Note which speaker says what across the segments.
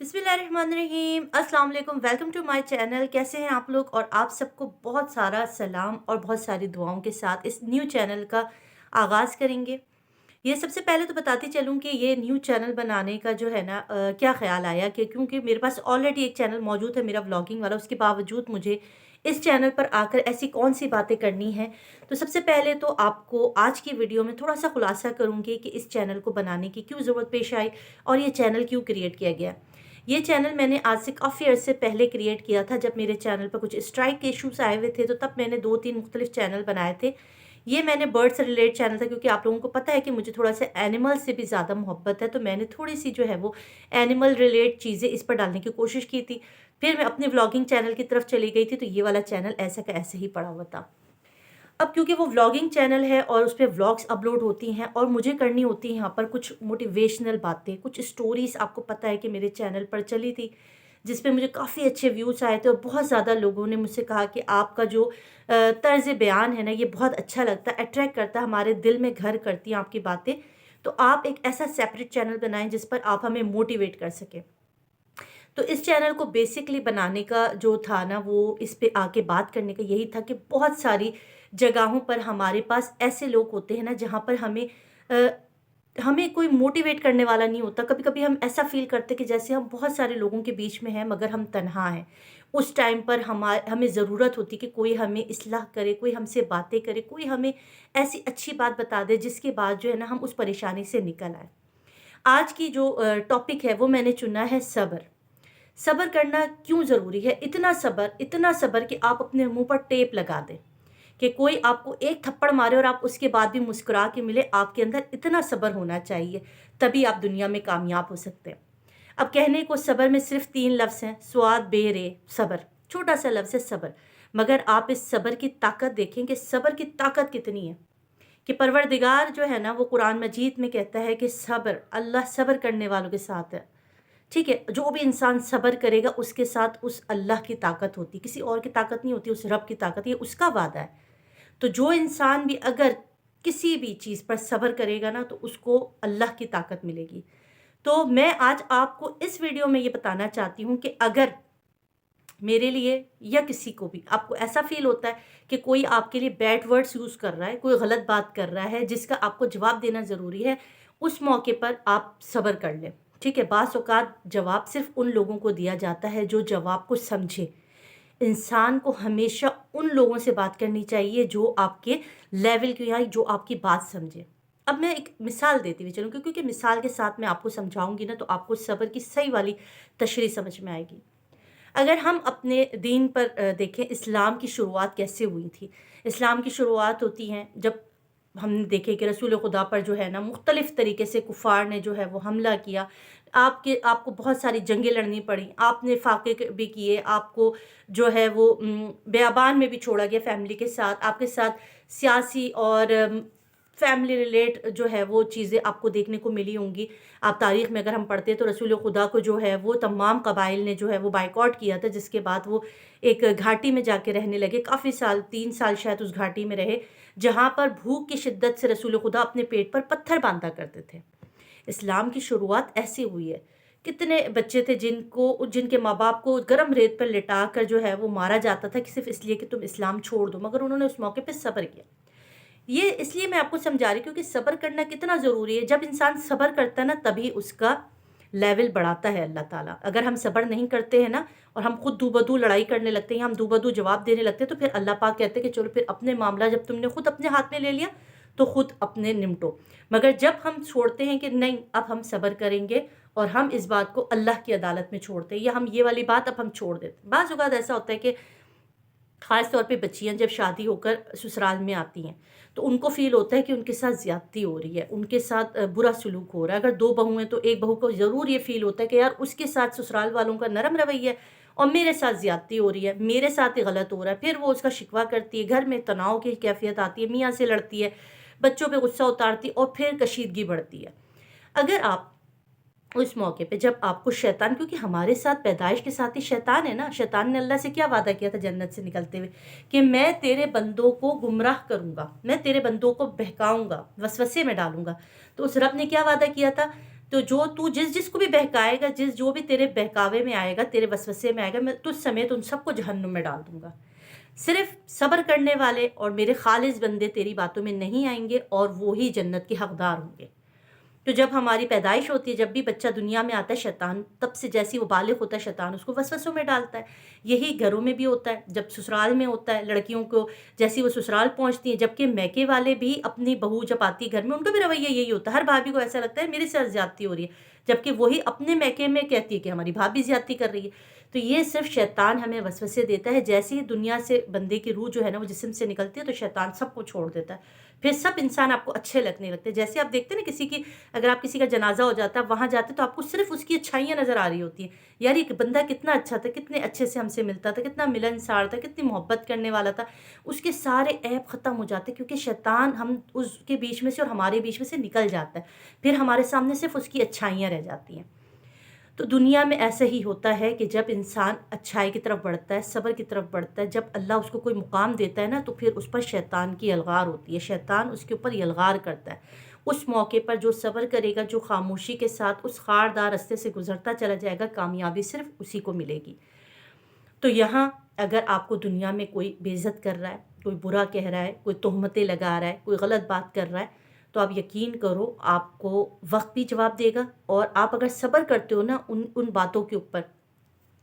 Speaker 1: बिस्मिल्लाहिर्रहमानिर्रहीम अस्सलाम वालेकुम। Welcome to my channel. कैसे हैं आप लोग? और आप सबको बहुत सारा सलाम और बहुत सारी दुआओं के साथ इस न्यू चैनल का आगाज़ करेंगे। ये सबसे पहले तो बताती चलूँ कि ये न्यू चैनल बनाने का जो है ना क्या ख़्याल आया कि क्योंकि मेरे पास ऑलरेडी एक चैनल मौजूद है मेरा व्लॉगिंग वाला, उसके बावजूद मुझे इस चैनल पर आकर ऐसी कौन-सी बातें करनी हैं। तो सबसे पहले तो आपको आज की वीडियो में थोड़ा-सा खुलासा करूँगी कि इस चैनल को बनाने की क्यों ज़रूरत पेश आई और ये चैनल क्यों क्रिएट किया गया। ये चैनल मैंने आज से काफ़ी अर्से पहले क्रिएट किया था, जब मेरे चैनल पर कुछ स्ट्राइक के इश्यूज़ आए हुए थे, तो तब मैंने 2-3 मुख्तलिफ चैनल बनाए थे। ये मैंने बर्ड से रिलेटेड चैनल था, क्योंकि आप लोगों को पता है कि मुझे थोड़ा-सा एनिमल से भी ज़्यादा मोहब्बत है, तो मैंने थोड़ी-सी जो है वो एनिमल रिलेटेड चीज़ें इस पर डालने की कोशिश की थी। फिर मैं अपने व्लॉगिंग चैनल की तरफ चली गई थी, तो ये वाला चैनल ऐसा का ऐसे ही पड़ा हुआ था। अब क्योंकि वो व्लॉगिंग चैनल है और उसपे व्लॉग्स अपलोड होती हैं और मुझे करनी होती है यहाँ पर कुछ मोटिवेशनल बातें, कुछ स्टोरीज़, आपको पता है कि मेरे चैनल पर चली थी, जिस पे मुझे काफ़ी अच्छे व्यूज़ आए थे और बहुत ज़्यादा लोगों ने मुझसे कहा कि आपका जो तर्ज़ बयान है ना, ये बहुत अच्छा लगता है, अट्रैक्ट करता है, हमारे दिल में घर करती हैं आपकी बातें। तो आप एक ऐसा सेपरेट चैनल बनाएँ जिस पर आप हमें मोटिवेट कर सकें। तो इस चैनल को बेसिकली बनाने का जो था ना, वो इस पे आके बात करने का यही था कि बहुत सारी जगहों पर हमारे पास ऐसे लोग होते हैं ना, जहाँ पर अ, हमें कोई मोटिवेट करने वाला नहीं होता। कभी-कभी हम ऐसा फ़ील करते हैं कि जैसे हम बहुत सारे लोगों के बीच में हैं, मगर हम तन्हा हैं। उस टाइम पर हमें ज़रूरत होती है कि कोई हमें इस्लाह करे, कोई हमसे बातें करे, कोई हमें ऐसी अच्छी बात बता दे जिसके बाद जो है ना, हम उस परेशानी से निकल आएँ। आज की जो टॉपिक है वो मैंने चुना है सब्र। सब्र करना क्यों ज़रूरी है? इतना सब्र कि आप अपने मुँह पर टेप लगा दें, कि कोई आपको एक थप्पड़ मारे और आप उसके बाद भी मुस्कुरा के मिले, आपके अंदर इतना सब्र होना चाहिए, तभी आप दुनिया में कामयाब हो सकते हैं। अब कहने को सब्र में सिर्फ़ 3 लफ्ज़ हैं, स्वाद, बेर, सब्र, छोटा-सा लफ्ज़ है सब्र। मगर आप इस सब्र की ताकत देखें कि सब्र की ताकत कितनी है, कि परवरदिगार जो है ना, वो कुरान मजीद में कहता है कि सब्र, अल्लाह सब्र करने वालों के साथ है। ठीक है? जो भी इंसान सब्र करेगा उसके साथ उस अल्लाह की ताकत होती है, किसी और की ताकत नहीं होती, उस रब की ताकत, ये उसका वादा है। तो जो इंसान भी अगर किसी भी चीज़ पर सब्र करेगा ना, तो उसको अल्लाह की ताकत मिलेगी। तो मैं आज आपको इस वीडियो में ये बताना चाहती हूँ कि अगर मेरे लिए या किसी को भी आपको ऐसा फ़ील होता है कि कोई आपके लिए बैड वर्ड्स यूज़ कर रहा है, कोई गलत बात कर रहा है जिसका आपको जवाब देना ज़रूरी है, उस मौके पर आप सब्र कर लें। ठीक है? बाज़ औक़ात जवाब सिर्फ़ उन लोगों को दिया जाता है जो जवाब को समझे। इंसान को हमेशा उन लोगों से बात करनी चाहिए जो आपके लेवल की, या जो आपकी बात समझे। अब मैं एक मिसाल देती हुई चलूँ, क्योंकि मिसाल के साथ मैं आपको समझाऊँगी ना, तो आपको सब्र की सही वाली तशरीह समझ में आएगी। अगर हम अपने दीन पर देखें, इस्लाम की शुरुआत कैसे हुई थी? इस्लाम की शुरुआत होती है जब हमने देखे कि रसूल खुदा पर जो है ना, मुख्तलिफ़ तरीके से कुफ़ार ने जो है वो हमला किया। आपको बहुत सारी जंगें लड़नी पड़ी, आपने फ़ाक़े भी किए, आपको जो है वो बियाबान में भी छोड़ा गया फ़ैमिली के साथ, आपके साथ सियासी और फैमिली रिलेट जो है वो चीज़ें आपको देखने को मिली होंगी। आप तारीख़ में अगर हम पढ़ते हैं, तो रसूल खुदा को जो है वो तमाम कबाइल ने जो है वो बायकॉट किया था, जिसके बाद वो एक घाटी में जाके रहने लगे। काफ़ी साल, 3 साल शायद उस घाटी में रहे, जहाँ पर भूख की शिद्दत से रसूल खुदा अपने पेट पर पत्थर बाँधा करते थे। इस्लाम की शुरुआत ऐसे हुई है। कितने बच्चे थे जिनके माँ-बाप को गरम रेत पर लिटा कर जो है वो मारा जाता था, कि सिर्फ़ इसलिए कि तुम इस्लाम छोड़ दो, मगर उन्होंने उस मौके पे सब्र किया। ये इसलिए मैं आपको समझा रही हूँ, क्योंकि सब्र करना कितना ज़रूरी है। जब इंसान सब्र करता है ना, तभी उसका लेवल बढ़ाता है अल्लाह ताला। अगर हम सब्र नहीं करते हैं ना, और हम खुद दू-ब-दू लड़ाई करने लगते हैं, या हम दू-ब-दू जवाब देने लगते हैं, तो फिर अल्लाह पाक कहते हैं कि चलो फिर अपने मामला जब तुमने खुद अपने हाथ में ले लिया, तो खुद अपने निपटो। मगर जब हम छोड़ते हैं कि नहीं, अब हम सब्र करेंगे और हम इस बात को अल्लाह की अदालत में छोड़ते हैं, या हम ये वाली बात अब हम छोड़ देते हैं। बाज़ औक़ात ऐसा होता है कि ख़ास तौर पे बच्चियाँ जब शादी होकर ससुराल में आती हैं, तो उनको फ़ील होता है कि उनके साथ ज़्यादती हो रही है, उनके साथ बुरा सलूक हो रहा है। अगर 2 बहू हैं, तो एक बहू को ज़रूर ये फ़ील होता है कि यार, उसके साथ ससुराल वालों का नरम रवैया है और मेरे साथ ज़्यादती हो रही है, मेरे साथ ही गलत हो रहा है। फिर वो उसका शिकवा करती है, घर में तनाव की कैफ़ियत आती है, मियाँ से लड़ती है, बच्चों पे गुस्सा उतारती है और फिर कशीदगी बढ़ती है। अगर आप उस मौके पे, जब आपको शैतान, क्योंकि हमारे साथ पैदाइश के साथ ही शैतान है ना, शैतान ने अल्लाह से क्या वादा किया था जन्नत से निकलते हुए, कि मैं तेरे बंदों को गुमराह करूँगा, मैं तेरे बंदों को बहकाऊँगा, वसवसे में डालूँगा। तो उस रब ने क्या वादा किया था? تو جو تو जिस को भी बहकाएगा, जो भी तेरे बहकावे में आएगा, तेरे वसवसे में आएगा, मैं तुझ समेत उन सबको जहन्नुम में डाल दूँगा। सिर्फ़ सब्र करने वाले और मेरे ख़ालिस बंदे तेरी बातों में नहीं आएँगे और वो ही जन्नत के हक़दार होंगे। तो जब हमारी पैदाइश होती है, जब भी बच्चा दुनिया में आता है शैतान, तब से जैसे ही वो बालिग होता है शैतान उसको वसवसों में डालता है। यही घरों में भी होता है, जब ससुराल में होता है लड़कियों को, जैसे ही वो ससुराल पहुँचती हैं, जबकि मैके वाले भी अपनी बहू जब आती है घर में, उनका भी रवैया यही होता है। हर भाभी को ऐसा लगता है मेरे साथ ज़्यादती हो रही है, जबकि वही अपने मैके में कहती है कि हमारी भाभी ज़्यादती कर रही है। तो ये सिर्फ़ शैतान हमें वसवसे देता है। जैसे ही दुनिया से बंदे की रूह जो है ना वो जिस्म से निकलती है, तो शैतान सबको छोड़ देता है। फिर सब इंसान आपको अच्छे लगने लगते हैं। जैसे आप देखते हैं ना किसी की, अगर आप किसी का जनाज़ा हो जाता है, वहाँ जाते तो आपको सिर्फ़ उसकी अच्छाइयाँ नज़र आ रही होती हैं। यार ये बंदा कितना अच्छा था, कितने अच्छे से हमसे मिलता था, कितना मिलनसार था, कितनी मोहब्बत करने वाला था। उसके सारे ऐब ख़त्म हो जाते हैं क्योंकि शैतान हम उसके बीच में से और हमारे बीच में से निकल जाता है। फिर हमारे सामने सिर्फ़ उसकी अच्छाइयाँ रह जाती हैं। तो दुनिया में ऐसा ही होता है कि जब इंसान अच्छाई की तरफ बढ़ता है, सब्र की तरफ बढ़ता है, जब अल्लाह उसको कोई मुकाम देता है ना, तो फिर उस पर शैतान की यलगार होती है, शैतान उसके ऊपर यलगार करता है। उस मौके पर जो सब्र करेगा, जो खामोशी के साथ उस खारदार रास्ते से गुजरता चला जाएगा, कामयाबी सिर्फ उसी को मिलेगी। तो यहाँ अगर आपको दुनिया में कोई बेइज्जत कर रहा है, कोई बुरा कह रहा है, कोई तोहमतें लगा रहा है, कोई गलत बात कर रहा है, तो आप यकीन करो आपको वक्त भी जवाब देगा, और आप अगर सब्र करते हो ना उन उन बातों के ऊपर,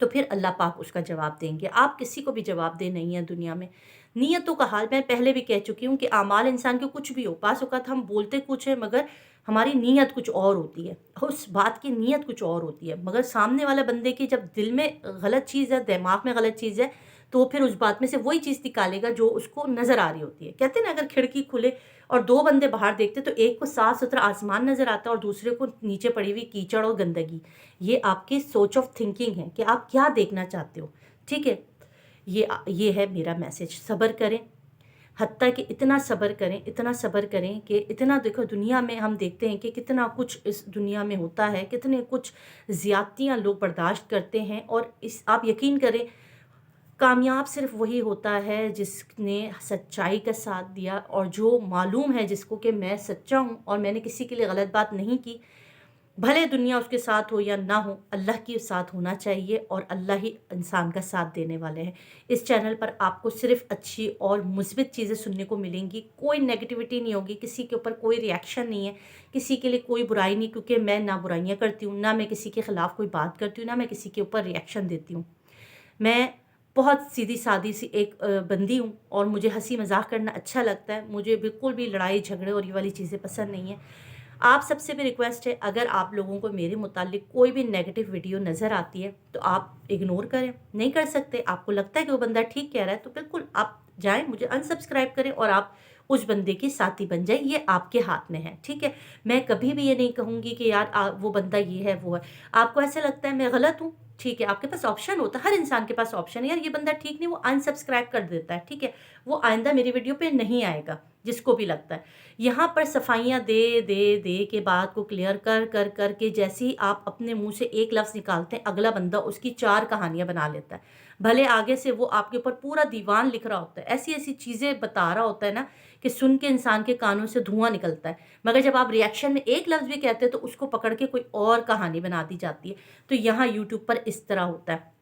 Speaker 1: तो फिर अल्लाह पाक उसका जवाब देंगे। आप किसी को भी जवाब दे नहीं है दुनिया में। नीयतों का हाल मैं पहले भी कह चुकी हूँ कि आमाल इंसान के कुछ भी हो, बाज़ औक़ात हम बोलते कुछ है मगर हमारी नीयत कुछ और होती है, उस बात की नीयत कुछ और होती है। मगर सामने वाला बंदे के जब दिल में गलत चीज़ है, दिमाग में गलत चीज़ है, तो फिर उस बात में से वही चीज़ निकालेगा जो उसको नज़र आ रही होती है। कहते हैं ना, अगर खिड़की खुले और 2 बंदे बाहर देखते, तो एक को साफ-सुथरा आसमान नज़र आता है और दूसरे को नीचे पड़ी हुई कीचड़ और गंदगी। ये आपकी सोच ऑफ थिंकिंग है कि आप क्या देखना चाहते हो, ठीक है? ये है मेरा मैसेज। सब्र करें, हत्ता कि इतना सब्र करें, इतना सब्र करें कि इतना, देखो दुनिया में हम देखते हैं कि कितना कुछ इस दुनिया में होता है, कितने कुछ ज़्यादतियाँ लोग बर्दाश्त करते हैं, और इस आप यकीन करें कामयाब सिर्फ़ वही होता है जिसने सच्चाई का साथ दिया, और जो मालूम है जिसको कि मैं सच्चा हूँ और मैंने किसी के लिए गलत बात नहीं की, भले दुनिया उसके साथ हो या ना हो, अल्लाह के साथ होना चाहिए, और अल्लाह ही इंसान का साथ देने वाले हैं। इस चैनल पर आपको सिर्फ़ अच्छी और मुस्बित चीज़ें सुनने को मिलेंगी, कोई नेगेटिविटी नहीं होगी, किसी के ऊपर कोई रिएक्शन नहीं है, किसी के लिए कोई बुराई नहीं, क्योंकि मैं ना बुराइयाँ करती हूँ, ना मैं किसी के ख़िलाफ़ कोई बात करती हूँ, ना मैं किसी के ऊपर रिएक्शन देती हूँ। मैं बहुत सीधी-सादी सी एक बंदी हूँ, और मुझे हँसी मज़ाक करना अच्छा लगता है। मुझे बिल्कुल भी लड़ाई झगड़े और ये वाली चीज़ें पसंद नहीं हैं। आप सबसे भी रिक्वेस्ट है, अगर आप लोगों को मेरे मुतालिक कोई भी नेगेटिव वीडियो नज़र आती है, तो आप इग्नोर करें। नहीं कर सकते, आपको लगता है कि वो बंदा ठीक कह रहा है, तो बिल्कुल आप जाएँ, मुझे अनसब्सक्राइब करें और आप उस बंदे के साथी बन जाएँ। ये आपके हाथ में है, ठीक है? मैं कभी भी ये नहीं कहूँगी कि यार वो बंदा ये है, वो है। आपको ऐसा लगता है मैं गलत हूँ, ठीक है, आपके पास ऑप्शन होता है, हर इंसान के पास ऑप्शन है, यार ये बंदा ठीक नहीं, वो अनसब्सक्राइब कर देता है, ठीक है? वो आइंदा मेरी वीडियो पे नहीं आएगा, जिसको भी लगता है। यहाँ पर सफाइयाँ दे के बात को क्लियर कर के जैसे ही आप अपने मुँह से एक लफ्ज़ निकालते हैं, अगला बंदा उसकी 4 कहानियाँ बना लेता है। भले आगे से वो आपके ऊपर पूरा दीवान लिख रहा होता है, ऐसी-ऐसी चीज़ें बता रहा होता है ना, कि सुन के इंसान के कानों से धुआँ निकलता है। मगर जब आप रिएक्शन में एक लफ्ज़ भी कहते हैं, तो उसको पकड़ के कोई और कहानी बना दी जाती है। तो यहाँ यूट्यूब पर इस तरह होता है।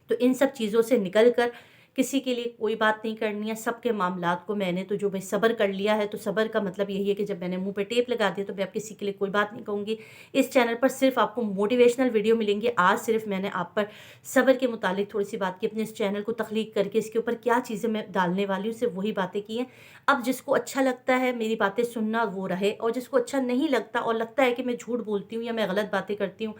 Speaker 1: तो इन सब चीज़ों से निकल कर किसी के लिए कोई बात नहीं करनी है। सबके मामलात को मैंने तो जो भाई सब्र कर लिया है, तो सब्र का मतलब यही है कि जब मैंने मुँह पे टेप लगा दिया, तो मैं अब किसी के लिए कोई बात नहीं कहूँगी। इस चैनल पर सिर्फ़ आपको मोटिवेशनल वीडियो मिलेंगी। आज सिर्फ़ मैंने आप पर सब्र के मुतालिक थोड़ी-सी बात की, अपने इस चैनल को तख्लीक करके इसके ऊपर क्या चीज़ें मैं डालने वाली हूँ, सिर्फ़ वही बातें की हैं। अब जिसको अच्छा लगता है मेरी बातें सुनना, वो रहे, और जिसको अच्छा नहीं लगता और लगता है कि मैं झूठ बोलती हूँ या मैं गलत बातें करती हूँ,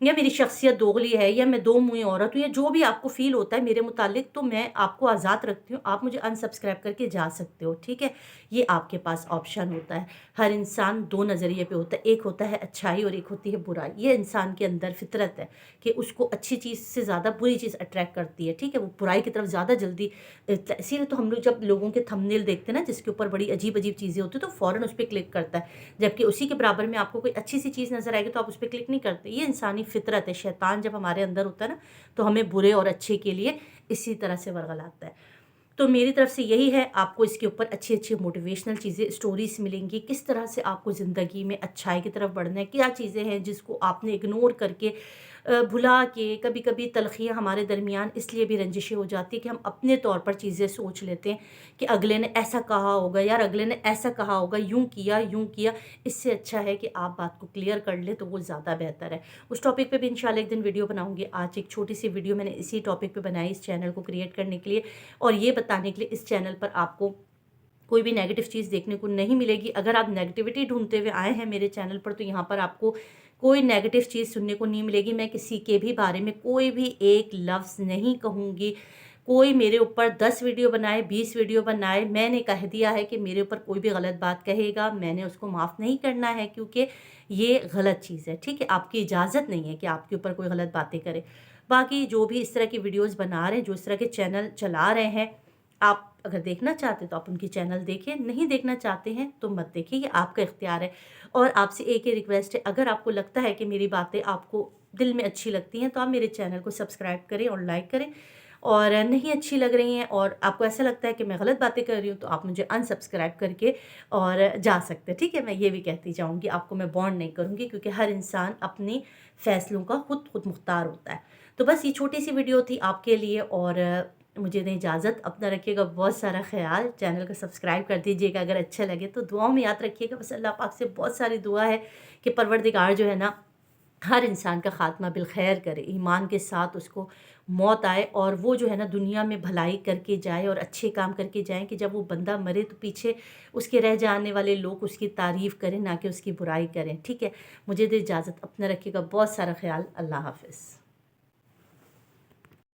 Speaker 1: या मेरी शख्सियत दोगली है, या मैं दो मुँही औरत हूँ, या जो भी आपको फ़ील होता है मेरे मुतालिक, तो मैं आपको आज़ाद रखती हूँ। आप मुझे अनसब्सक्राइब करके जा सकते हो, ठीक है? ये आपके पास ऑप्शन होता है। हर इंसान 2 नज़रिए पे होता है, एक होता है अच्छाई और एक होती है बुराई। ये इंसान के अंदर फ़ितरत है कि उसको अच्छी चीज़ से ज़्यादा बुरी चीज़ अट्रैक्ट करती है, ठीक है? वो बुराई की तरफ ज़्यादा जल्दी इसीलिए तो हम लोग जब लोगों के थंबनेल देखते हैं ना, जिसके ऊपर बड़ी अजीब-अजीब चीज़ें होती हैं, तो फ़ौरन उस पे क्लिक करता है। जबकि उसी के बराबर में आपको कोई अच्छी सी चीज़ नज़र आएगी, तो आप उस पे क्लिक नहीं करते। ये इंसानी फ़ितरत है। शैतान जब हमारे अंदर होता है ना, तो हमें बुरे और अच्छे के लिए इसी तरह से वरगलाता है। तो मेरी तरफ से यही है, आपको इसके ऊपर अच्छी-अच्छी मोटिवेशनल चीज़ें, स्टोरीज़ मिलेंगी, किस तरह से आपको ज़िंदगी में अच्छाई की तरफ बढ़ना है, क्या चीज़ें हैं जिसको आपने इग्नोर करके भुला के, कभी-कभी तलख़ियाँ हमारे दरमियान इसलिए भी रंजिशें हो जाती हैं कि हम अपने तौर पर चीज़ें सोच लेते हैं कि अगले ने ऐसा कहा होगा, यार अगले ने ऐसा कहा होगा, यूँ किया, यूँ किया। इससे अच्छा है कि आप बात को क्लियर कर लें तो वो ज़्यादा बेहतर है। उस टॉपिक पे भी इंशाल्लाह एक दिन वीडियो बनाऊँगी। आज एक छोटी-सी वीडियो मैंने इसी टॉपिक पे बनाई इस चैनल को क्रिएट करने के लिए, और ये बताने के लिए इस चैनल पर आपको कोई भी नेगेटिव चीज़ देखने को नहीं मिलेगी। अगर आप नेगेटिविटी ढूँढते हुए आए हैं मेरे चैनल पर, तो यहाँ पर आपको कोई नेगेटिव चीज़ सुनने को नहीं मिलेगी। मैं किसी के भी बारे में कोई भी एक लफ्ज़ नहीं कहूँगी। कोई मेरे ऊपर 10 वीडियो बनाए, 20 वीडियो बनाए, मैंने कह दिया है कि मेरे ऊपर कोई भी गलत बात कहेगा, मैंने उसको माफ़ नहीं करना है, क्योंकि ये गलत चीज़ है, ठीक है? आपकी इजाज़त नहीं है कि आपके ऊपर कोई गलत बातें करे। बाकी जो भी इस तरह की वीडियोज़ बना रहे हैं, जो इस तरह के चैनल चला रहे हैं, आप अगर देखना चाहते हैं तो आप उनकी चैनल देखिए, नहीं देखना चाहते हैं तो मत देखिए, ये आपका इख्तियार है। और आपसे एक ही रिक्वेस्ट है, अगर आपको लगता है कि मेरी बातें आपको दिल में अच्छी लगती हैं, तो आप मेरे चैनल को सब्सक्राइब करें और लाइक करें। और नहीं अच्छी लग रही हैं और आपको ऐसा लगता है कि मैं गलत बातें कर रही हूँ, तो आप मुझे अनसब्सक्राइब करके और जा सकते हैं, ठीक है? मैं ये भी कहती जाऊँगी, आपको मैं बॉन्ड नहीं करूँगी, क्योंकि हर इंसान अपने फ़ैसलों का खुद मुख्तार होता है। तो बस ये छोटी-सी वीडियो थी आपके लिए, और मुझे दें इजाज़त। अपना रखिएगा बहुत सारा ख़्याल। चैनल को सब्सक्राइब कर दीजिएगा अगर अच्छा लगे तो। दुआओं में याद रखिएगा। बस अल्लाह पाक से बहुत सारी दुआ है कि परवरदिगार जो है ना, हर इंसान का ख़ात्मा बिलख़ैर करे, ईमान के साथ उसको मौत आए, और वो जो है ना दुनिया में भलाई करके जाए और अच्छे काम करके जाएँ, कि जब वो बंदा मरे तो पीछे उसके रह जाने वाले लोग उसकी तारीफ़ करें, ना कि उसकी बुराई करें, ठीक है? मुझे दें इजाज़त। अपना रखिएगा बहुत सारा ख़्याल। अल्लाह हाफ़िज़।